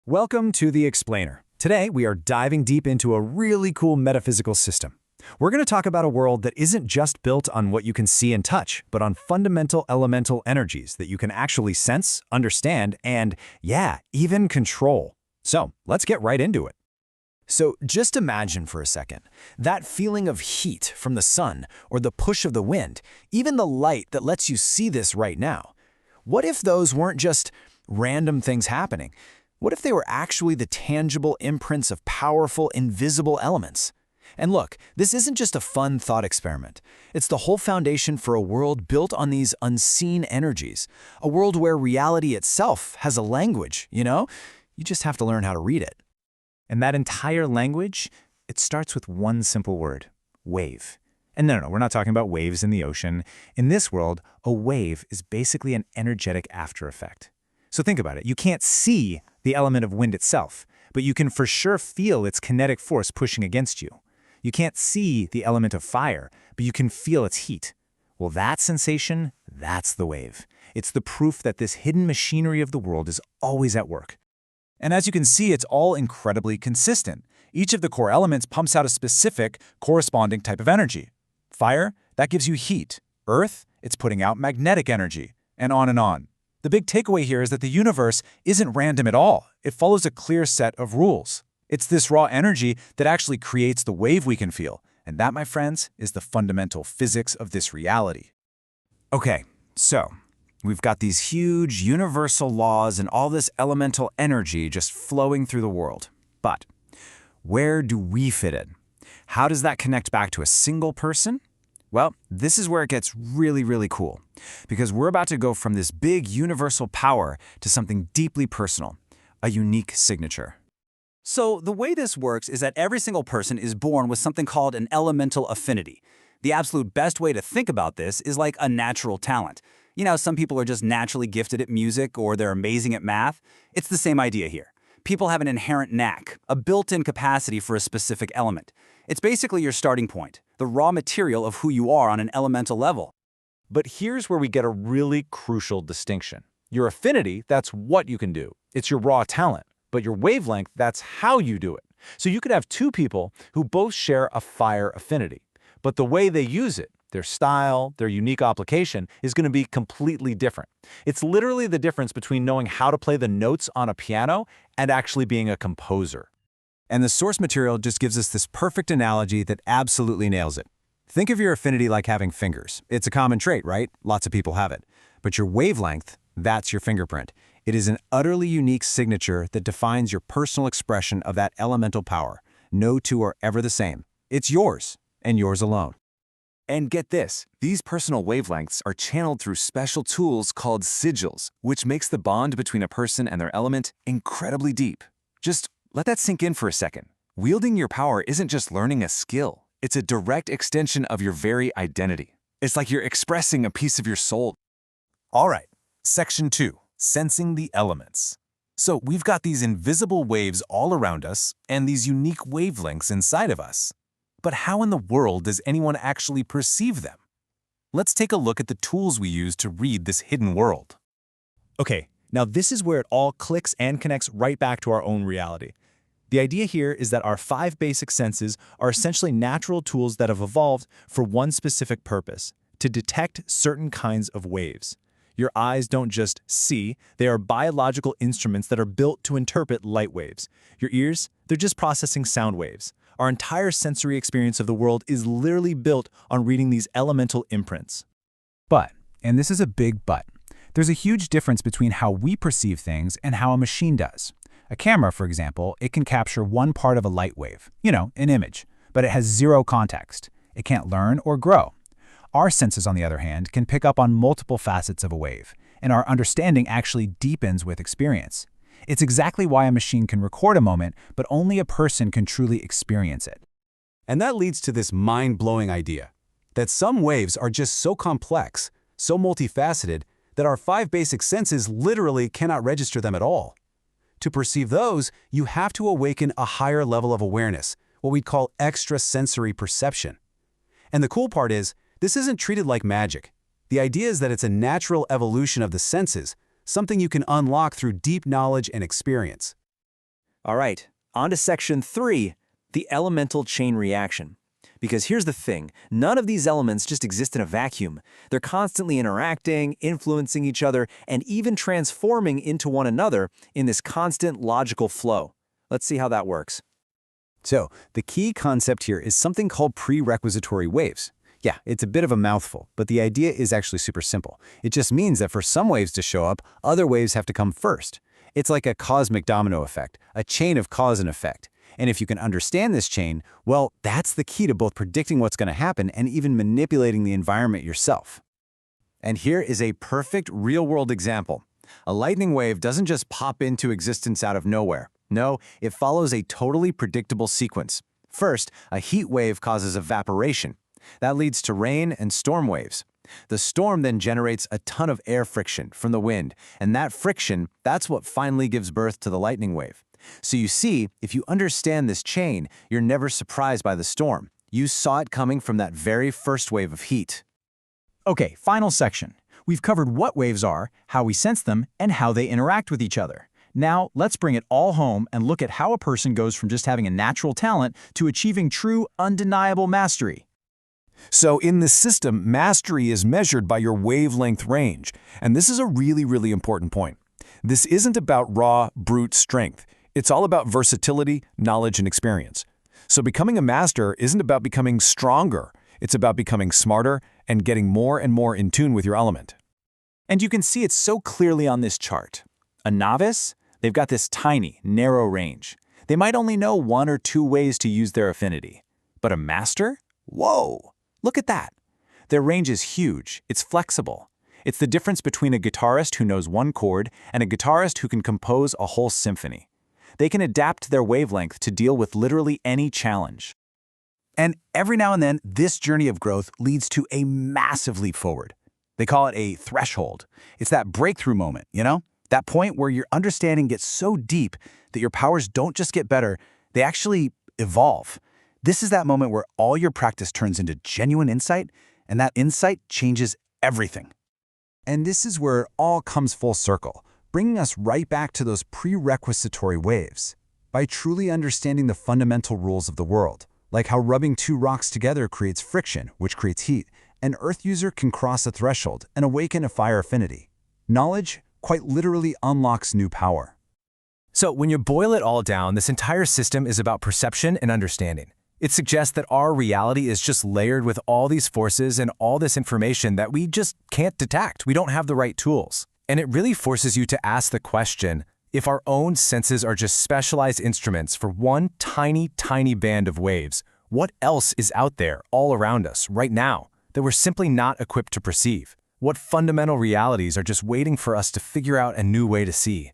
Welcome to The Explainer. Today, we are diving deep into a really cool metaphysical system. We're going to talk about a world that isn't just built on what you can see and touch, but on fundamental elemental energies that you can actually sense, understand, and, yeah, even control. So, let's get right into it. So, just imagine for a second, that feeling of heat from the sun or the push of the wind, even the light that lets you see this right now. What if those weren't just random things happening? What if they were actually the tangible imprints of powerful, invisible elements? And look, this isn't just a fun thought experiment. It's the whole foundation for a world built on these unseen energies. A world where reality itself has a language, you know? You just have to learn how to read it. And that entire language, it starts with one simple word: wave. And no, we're not talking about waves in the ocean. In this world, a wave is basically an energetic after effect. So think about it. You can't see the element of wind itself, but you can for sure feel its kinetic force pushing against you. You can't see the element of fire, but you can feel its heat. Well, that sensation, that's the wave. It's the proof that this hidden machinery of the world is always at work. And as you can see, it's all incredibly consistent. Each of the core elements pumps out a specific, corresponding type of energy. Fire, that gives you heat. Earth, it's putting out magnetic energy, and on and on. The big takeaway here is that the universe isn't random at all. It follows a clear set of rules. It's this raw energy that actually creates the wave we can feel. And that, my friends, is the fundamental physics of this reality. Okay, so we've got these huge universal laws and all this elemental energy just flowing through the world. But where do we fit in? How does that connect back to a single person? Well, this is where it gets really cool, because we're about to go from this big universal power to something deeply personal, a unique signature. So the way this works is that every single person is born with something called an elemental affinity. The absolute best way to think about this is like a natural talent. You know, some people are just naturally gifted at music or they're amazing at math. It's the same idea here. People have an inherent knack, a built-in capacity for a specific element. It's basically your starting point, the raw material of who you are on an elemental level. But here's where we get a really crucial distinction. Your affinity, that's what you can do. It's your raw talent. But your wavelength, that's how you do it. So you could have two people who both share a fire affinity. But the way they use it, their style, their unique application, is going to be completely different. It's literally the difference between knowing how to play the notes on a piano and actually being a composer. And the source material just gives us this perfect analogy that absolutely nails it. Think of your affinity like having fingers. It's a common trait, right? Lots of people have it. But your wavelength, that's your fingerprint. It is an utterly unique signature that defines your personal expression of that elemental power. No two are ever the same. It's yours, and yours alone. And get this, these personal wavelengths are channeled through special tools called sigils, which makes the bond between a person and their element incredibly deep. Just let that sink in for a second. Wielding your power isn't just learning a skill. It's a direct extension of your very identity. It's like you're expressing a piece of your soul. All right, Section 2, Sensing the Elements. So we've got these invisible waves all around us and these unique wavelengths inside of us. But how in the world does anyone actually perceive them? Let's take a look at the tools we use to read this hidden world. Okay, now this is where it all clicks and connects right back to our own reality. The idea here is that our 5 basic senses are essentially natural tools that have evolved for one specific purpose: to detect certain kinds of waves. Your eyes don't just see, they are biological instruments that are built to interpret light waves. Your ears, they're just processing sound waves. Our entire sensory experience of the world is literally built on reading these elemental imprints. But, and this is a big but, there's a huge difference between how we perceive things and how a machine does. A camera, for example, it can capture one part of a light wave, an image, but it has zero context. It can't learn or grow. Our senses, on the other hand, can pick up on multiple facets of a wave, and our understanding actually deepens with experience. It's exactly why a machine can record a moment, but only a person can truly experience it. And that leads to this mind-blowing idea, that some waves are just so complex, so multifaceted, that our 5 basic senses literally cannot register them at all. To perceive those, you have to awaken a higher level of awareness, what we'd call extrasensory perception. And the cool part is, this isn't treated like magic. The idea is that it's a natural evolution of the senses, something you can unlock through deep knowledge and experience. All right, on to section 3, the elemental chain reaction. Because here's the thing, none of these elements just exist in a vacuum. They're constantly interacting, influencing each other, and even transforming into one another in this constant logical flow. Let's see how that works. So, the key concept here is something called prerequisitory waves. Yeah, it's a bit of a mouthful, but the idea is actually super simple. It just means that for some waves to show up, other waves have to come first. It's like a cosmic domino effect, a chain of cause and effect. And if you can understand this chain, well, that's the key to both predicting what's going to happen and even manipulating the environment yourself. And here is a perfect real-world example. A lightning wave doesn't just pop into existence out of nowhere. No, it follows a totally predictable sequence. First, a heat wave causes evaporation. That leads to rain and storm waves. The storm then generates a ton of air friction from the wind, and that friction, that's what finally gives birth to the lightning wave. So you see, if you understand this chain, you're never surprised by the storm. You saw it coming from that very first wave of heat. Okay, final section. We've covered what waves are, how we sense them, and how they interact with each other. Now, let's bring it all home and look at how a person goes from just having a natural talent to achieving true, undeniable mastery. So in this system, mastery is measured by your wavelength range. And this is a really important point. This isn't about raw, brute strength. It's all about versatility, knowledge, and experience. So becoming a master isn't about becoming stronger. It's about becoming smarter and getting more and more in tune with your element. And you can see it so clearly on this chart. A novice, they've got this tiny, narrow range. They might only know 1 or 2 ways to use their affinity. But a master? Whoa! Look at that. Their range is huge. It's flexible. It's the difference between a guitarist who knows 1 chord and a guitarist who can compose a whole symphony. They can adapt their wavelength to deal with literally any challenge. And every now and then, this journey of growth leads to a massive leap forward. They call it a threshold. It's that breakthrough moment, you know? That point where your understanding gets so deep that your powers don't just get better, they actually evolve. This is that moment where all your practice turns into genuine insight, and that insight changes everything. And this is where it all comes full circle, bringing us right back to those prerequisitory waves. By truly understanding the fundamental rules of the world, like how rubbing 2 rocks together creates friction, which creates heat, an earth user can cross a threshold and awaken a fire affinity. Knowledge quite literally unlocks new power. So when you boil it all down, this entire system is about perception and understanding. It suggests that our reality is just layered with all these forces and all this information that we just can't detect. We don't have the right tools. And it really forces you to ask the question, if our own senses are just specialized instruments for one tiny band of waves, what else is out there all around us right now that we're simply not equipped to perceive? What fundamental realities are just waiting for us to figure out a new way to see?